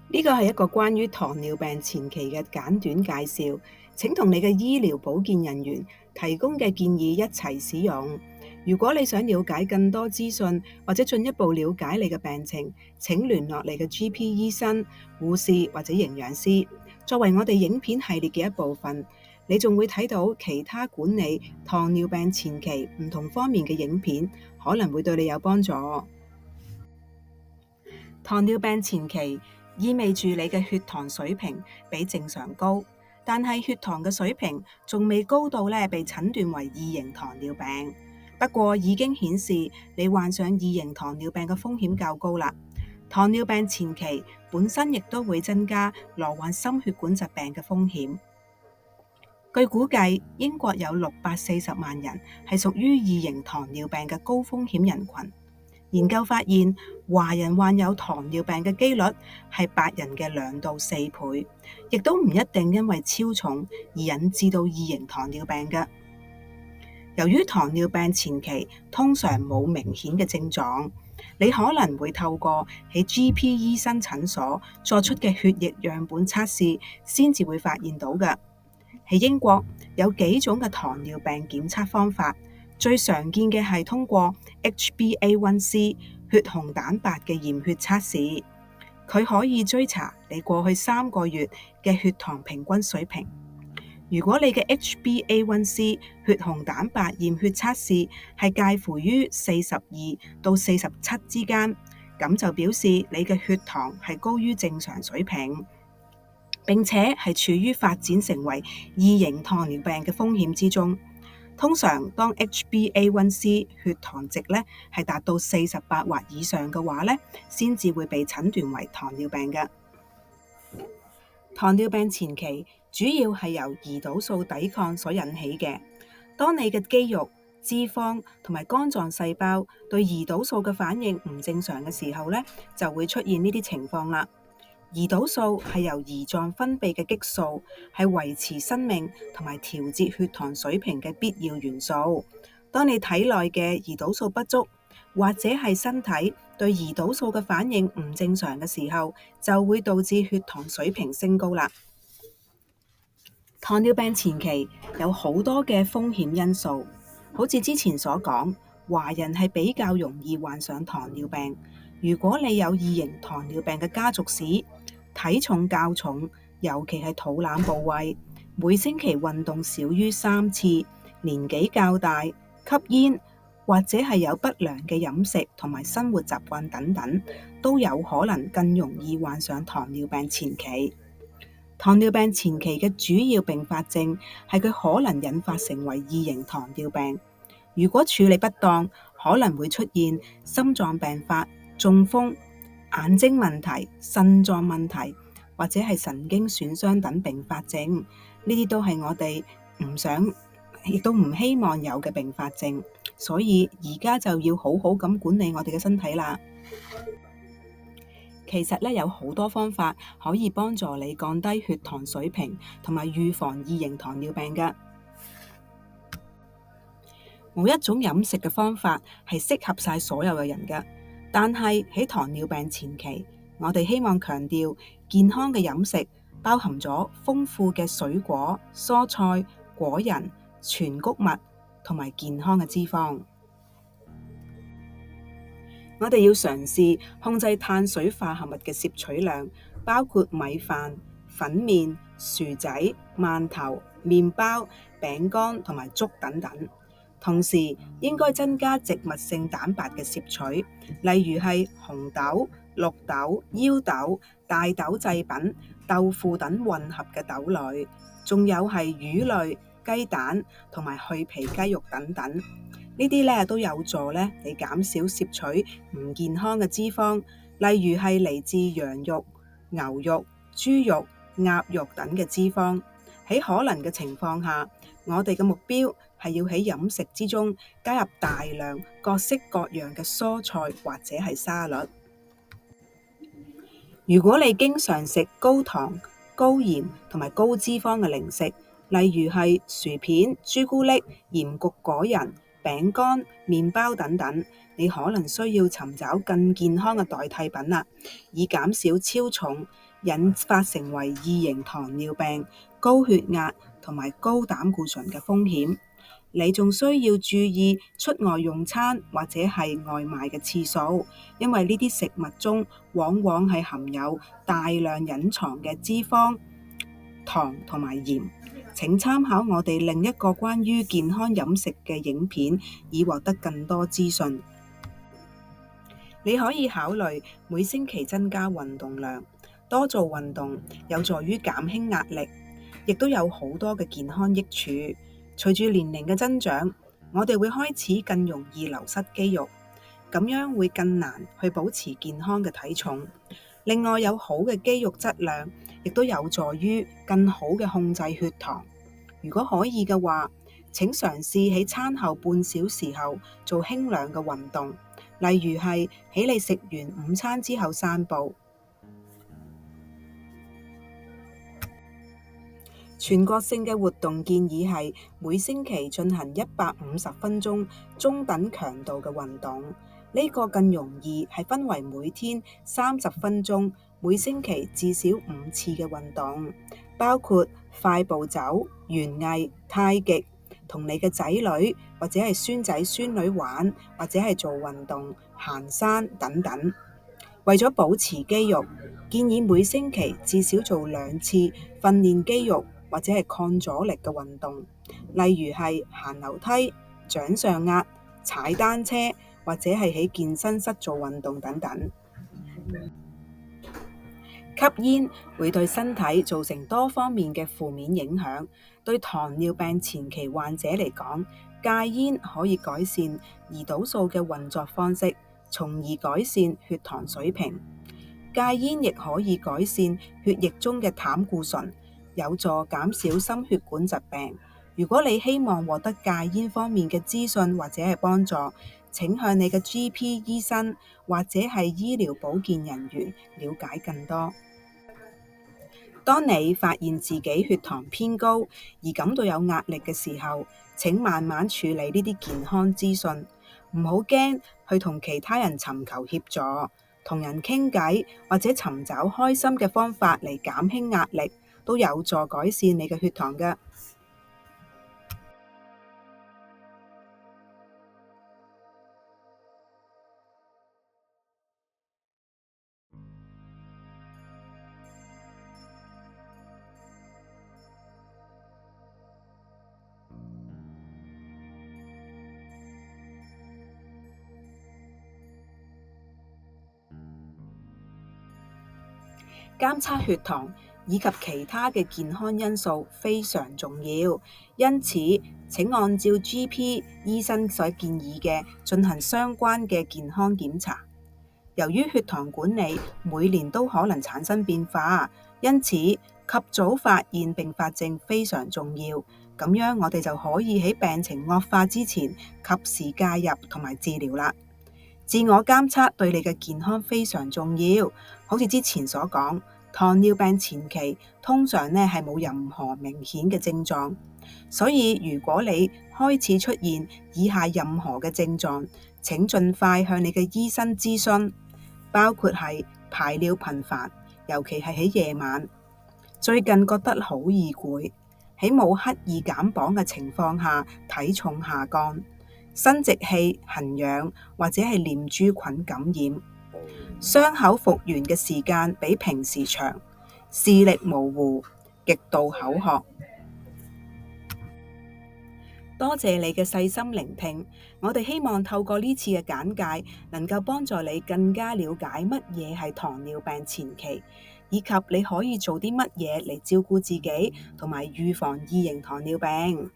呢個係一個關於糖尿病前期嘅簡短介紹，請同你嘅醫療保健人員提供嘅建議一齊使用。如果你想了解更多資訊或者進一步了解你嘅病情，請聯絡你嘅 GP 醫生、護士或者營養師。作為我哋影片系列嘅一部分，你仲會睇到其他管理糖尿病前期唔同方面嘅影片，可能會對你有幫助。糖尿病前期意味住你嘅血糖水平比正常高，但係血糖嘅水平仲未高到被診斷為二型糖尿病。不過已經顯示你患上二型糖尿病嘅風險較高啦。糖尿病前期本身亦都會增加罹患心血管疾病嘅風險。據估計，英國有640萬人係屬於二型糖尿病嘅高風險人群。研究發現，華人患有糖尿病嘅機率係白人嘅2到4倍，亦都唔一定因為超重而引致到二型糖尿病嘅。由於糖尿病前期通常冇明顯嘅症狀，你可能會透過喺 GP 醫生診所作出嘅血液樣本測試先至會發現到嘅。喺英國有幾種嘅糖尿病檢測方法，最常見嘅係通過 HbA1c 血紅蛋白嘅驗血測試，佢可以追查你過去3個月嘅血糖平均水平。如果你嘅 HbA1c 血紅蛋白驗血測試係介乎於42到47之間，咁就表示你嘅血糖係高於正常水平，並且係處於發展成為二型糖尿病嘅風險之中。通常當 HbA1c 血糖值係達到48或以上嘅話先至會被診斷為糖尿病嘅。糖尿病前期主要係由胰島素抵抗所引起嘅。當你嘅肌肉、脂肪同埋肝臟細胞對胰島素嘅反應唔正常嘅時候就會出現呢啲情況啦。胰島素係由胰臟分泌嘅激素，係維持生命同埋調節血糖水平嘅必要元素。當你體內嘅胰島素不足，或者係身體對胰島素嘅反應唔正常嘅時候，就會導致血糖水平升高啦。糖尿病前期有好多嘅風險因素，好似之前所講，華人係比較容易患上糖尿病。如果你有二型糖尿病嘅家族史，體重較重，尤其係肚腩部位，每星期運動少於3次，年紀較大，吸煙或者係有不良嘅飲食同埋生活習慣等等，都有可能更容易患上糖尿病前期。糖尿病前期嘅主要併發症係佢可能引發成為二型糖尿病。如果處理不當，可能會出現心臟病發、中風、眼睛問題、腎臟問題或者係神經損傷等併發症。呢啲都係我哋唔想亦都唔希望有嘅併發症，所以而家就要好好咁管理我哋嘅身體啦。其實有好多方法可以幫助你降低血糖水平同埋預防二型糖尿病㗎。冇一種飲食嘅方法係適合晒所有嘅人㗎，但係喺糖尿病前期，我哋希望強調健康嘅飲食包含咗豐富嘅水果、蔬菜、果仁、全穀物同埋健康嘅脂肪。我哋要嘗試控制碳水化合物嘅攝取量，包括米飯、粉麵、薯仔、饅頭、麵包、餅乾同埋粥等等。同時應該增加植物性蛋白嘅攝取，例如係紅豆、綠豆、腰豆、大豆製品、豆腐等混合嘅豆類，仲有係魚類、雞蛋同埋去皮雞肉等等。呢啲都有助你減少攝取唔健康嘅脂肪，例如係嚟自羊肉、牛肉、豬肉、鴨肉等嘅脂肪。喺可能嘅情況下，我哋嘅目標係要喺飲食之中加入大量各式各樣嘅蔬菜或者係沙律。如果你經常食高糖、高鹽同埋高脂肪嘅零食，例如係薯片、朱古力、鹽焗果仁、餅乾、麵包等等，你可能需要尋找更健康嘅代替品啦，以減少超重，引發成為二型糖尿病、高血壓同埋高膽固醇嘅風險。你仲需要注意出外用餐或者係外賣嘅次數，因為呢啲食物中往往係含有大量隱藏嘅脂肪、糖同埋鹽。請參考我哋另一個關於健康飲食嘅影片，以獲得更多資訊。你可以考慮每星期增加運動量，多做運動有助於減輕壓力，亦都有好多嘅健康益處。隨住年齡嘅增長，我哋會開始更容易流失肌肉，咁樣會更難去保持健康嘅體重。另外，有好嘅肌肉質量，亦都有助於更好嘅控制血糖。如果可以嘅話，請嘗試喺餐後半小時後做輕量嘅運動，例如係喺你食完午餐之後散步。全國性嘅活動建議係每星期進行150分鐘中等強度嘅運動，呢個更容易係分為每天30分鐘，每星期至少5次嘅運動，包括快步走、園藝、太極，同你嘅仔女或者係孫仔孫女玩，或者係做運動、行山等等。為咗保持肌肉，建議每星期至少做2次訓練肌肉或者係抗阻力嘅運動，例如係行樓梯、掌上壓、踩單車，或者係喺健身室做運動等等。吸煙會對身體造成多方面嘅負面影響。對糖尿病前期患者嚟講，戒煙可以改善胰島素嘅運作方式，從而改善血糖水平。戒煙亦可以改善血液中嘅膽固醇，有助減少心血管疾病。如果你希望獲得戒煙方面嘅資訊或者係幫助，請向你嘅 GP 醫生或者係醫療保健人員了解更多。當你發現自己血糖偏高而感到有壓力嘅時候，請慢慢處理呢啲健康資訊，唔好驚去同其他人尋求協助，同人傾偈或者尋找開心嘅方法嚟減輕壓力，都有助改善你嘅血糖㗎。監測血糖以及其他嘅健康因素非常重要，因此請按照 GP 醫生所建議嘅進行相關嘅健康檢查。由於血糖管理每年都可能產生變化，因此及早發現併發症非常重要。咁樣我哋就可以喺病情惡化之前及時介入同埋治療啦。自我監測對你嘅健康非常重要，好似之前所講，糖尿病前期通常係冇任何明顯嘅症狀，所以如果你開始出現以下任何嘅症狀，請盡快向你嘅醫生諮詢，包括係排尿頻繁，尤其係喺夜晚，最近覺得好易攰，喺冇刻意減磅嘅情況下體重下降，生殖器痕癢或者係念珠菌感染，傷口復原嘅時間比平時長，視力模糊，極度口渴。多謝你嘅細心聆聽，我哋希望透過呢次嘅簡介，能夠幫助你更加了解乜嘢係糖尿病前期，以及你可以做啲乜嘢嚟照顧自己同埋預防二型糖尿病。